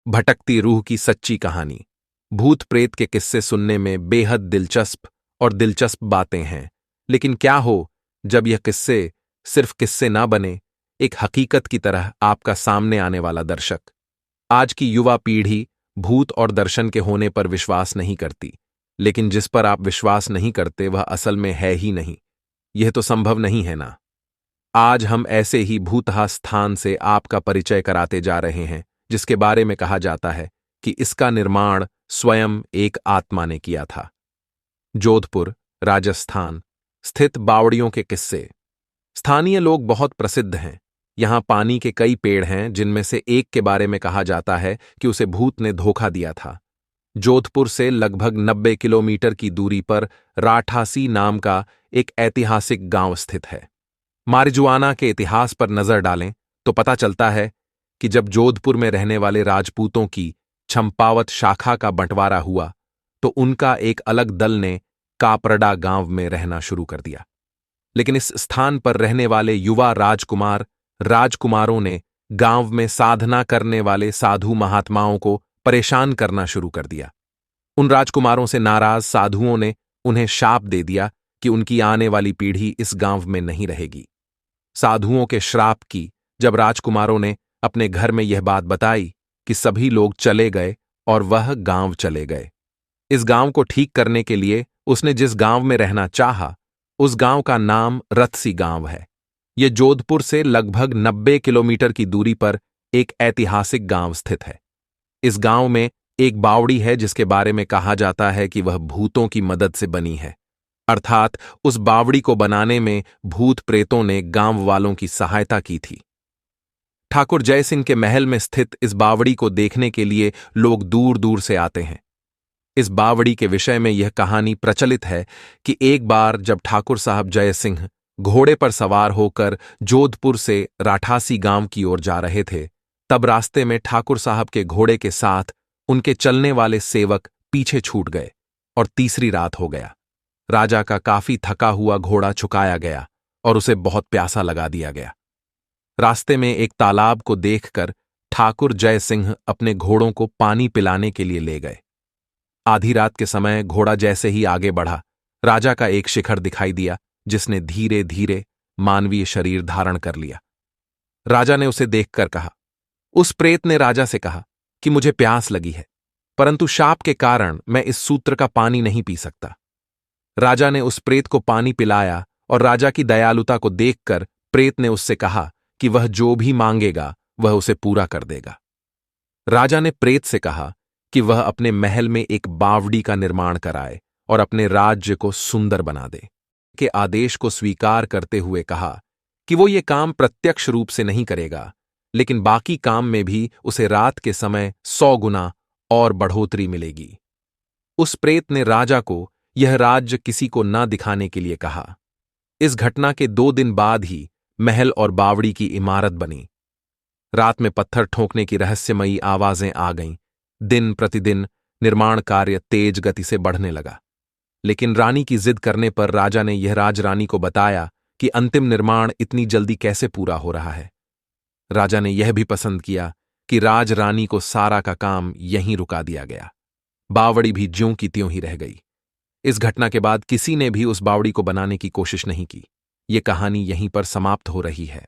भटकती रूह की सच्ची कहानी। भूत प्रेत के किस्से सुनने में बेहद दिलचस्प बातें हैं, लेकिन क्या हो जब यह किस्से सिर्फ किस्से ना बने, एक हकीकत की तरह आपका सामने आने वाला दर्शक। आज की युवा पीढ़ी भूत और दर्शन के होने पर विश्वास नहीं करती, लेकिन जिस पर आप विश्वास नहीं करते वह असल में है ही नहीं। यह तो संभव नहीं है ना। आज हम ऐसे ही भूतहा स्थान से आपका परिचय कराते जा रहे हैं, जिसके बारे में कहा जाता है कि इसका निर्माण स्वयं एक आत्मा ने किया था। जोधपुर, राजस्थान स्थित बावड़ियों के किस्से। स्थानीय लोग बहुत प्रसिद्ध हैं। यहां पानी के कई पेड़ हैं, जिनमें से एक के बारे में कहा जाता है कि उसे भूत ने धोखा दिया था। जोधपुर से लगभग 90 किलोमीटर की दूरी पर राठासी नाम का एक ऐतिहासिक गांव स्थित है। मारिजुआना के इतिहास पर नजर डालें तो पता चलता है कि जब जोधपुर में रहने वाले राजपूतों की चंपावत शाखा का बंटवारा हुआ, तो उनका एक अलग दल ने कापरडा गांव में रहना शुरू कर दिया। लेकिन इस स्थान पर रहने वाले युवा राजकुमारों ने गांव में साधना करने वाले साधु महात्माओं को परेशान करना शुरू कर दिया। उन राजकुमारों से नाराज साधुओं ने उन्हें शाप दे दिया कि उनकी आने वाली पीढ़ी इस गांव में नहीं रहेगी। साधुओं के श्राप की जब राजकुमारों ने अपने घर में यह बात बताई कि सभी लोग चले गए और वह गांव चले गए। इस गांव को ठीक करने के लिए उसने जिस गांव में रहना चाहा, उस गांव का नाम रथसी गांव है। यह जोधपुर से लगभग 90 किलोमीटर की दूरी पर एक ऐतिहासिक गांव स्थित है। इस गांव में एक बावड़ी है जिसके बारे में कहा जाता है कि वह भूतों की मदद से बनी है, अर्थात उस बावड़ी को बनाने में भूत प्रेतों ने गांव वालों की सहायता की थी। ठाकुर जय सिंह के महल में स्थित इस बावड़ी को देखने के लिए लोग दूर दूर से आते हैं। इस बावड़ी के विषय में यह कहानी प्रचलित है कि एक बार जब ठाकुर साहब जय सिंह घोड़े पर सवार होकर जोधपुर से राठासी गांव की ओर जा रहे थे, तब रास्ते में ठाकुर साहब के घोड़े के साथ उनके चलने वाले सेवक पीछे छूट गए और तीसरी रात हो गया। राजा का काफी थका हुआ घोड़ा छुकाया गया और उसे बहुत प्यासा लगा दिया गया। रास्ते में एक तालाब को देखकर ठाकुर जय सिंह अपने घोड़ों को पानी पिलाने के लिए ले गए। आधी रात के समय घोड़ा जैसे ही आगे बढ़ा, राजा का एक शिखर दिखाई दिया जिसने धीरे धीरे मानवीय शरीर धारण कर लिया। राजा ने उसे देखकर कहा, उस प्रेत ने राजा से कहा कि मुझे प्यास लगी है, परंतु शाप के कारण मैं इस सूत्र का पानी नहीं पी सकता। राजा ने उस प्रेत को पानी पिलाया और राजा की दयालुता को देखकर प्रेत ने उससे कहा कि वह जो भी मांगेगा वह उसे पूरा कर देगा। राजा ने प्रेत से कहा कि वह अपने महल में एक बावड़ी का निर्माण कराए और अपने राज्य को सुंदर बना दे। के आदेश को स्वीकार करते हुए कहा कि वो ये काम प्रत्यक्ष रूप से नहीं करेगा, लेकिन बाकी काम में भी उसे रात के समय 100 गुना और बढ़ोतरी मिलेगी। उस प्रेत ने राजा को यह राज्य किसी को न दिखाने के लिए कहा। इस घटना के 2 दिन बाद ही महल और बावड़ी की इमारत बनी। रात में पत्थर ठोंकने की रहस्यमयी आवाजें आ गईं। दिन प्रतिदिन निर्माण कार्य तेज गति से बढ़ने लगा, लेकिन रानी की जिद करने पर राजा ने यह राजरानी को बताया कि अंतिम निर्माण इतनी जल्दी कैसे पूरा हो रहा है। राजा ने यह भी पसंद किया कि राजरानी को सारा का काम यहीं रुका दिया गया। बावड़ी भी ज्यों की त्यों ही रह गई। इस घटना के बाद किसी ने भी उस बावड़ी को बनाने की कोशिश नहीं की। ये कहानी यहीं पर समाप्त हो रही है।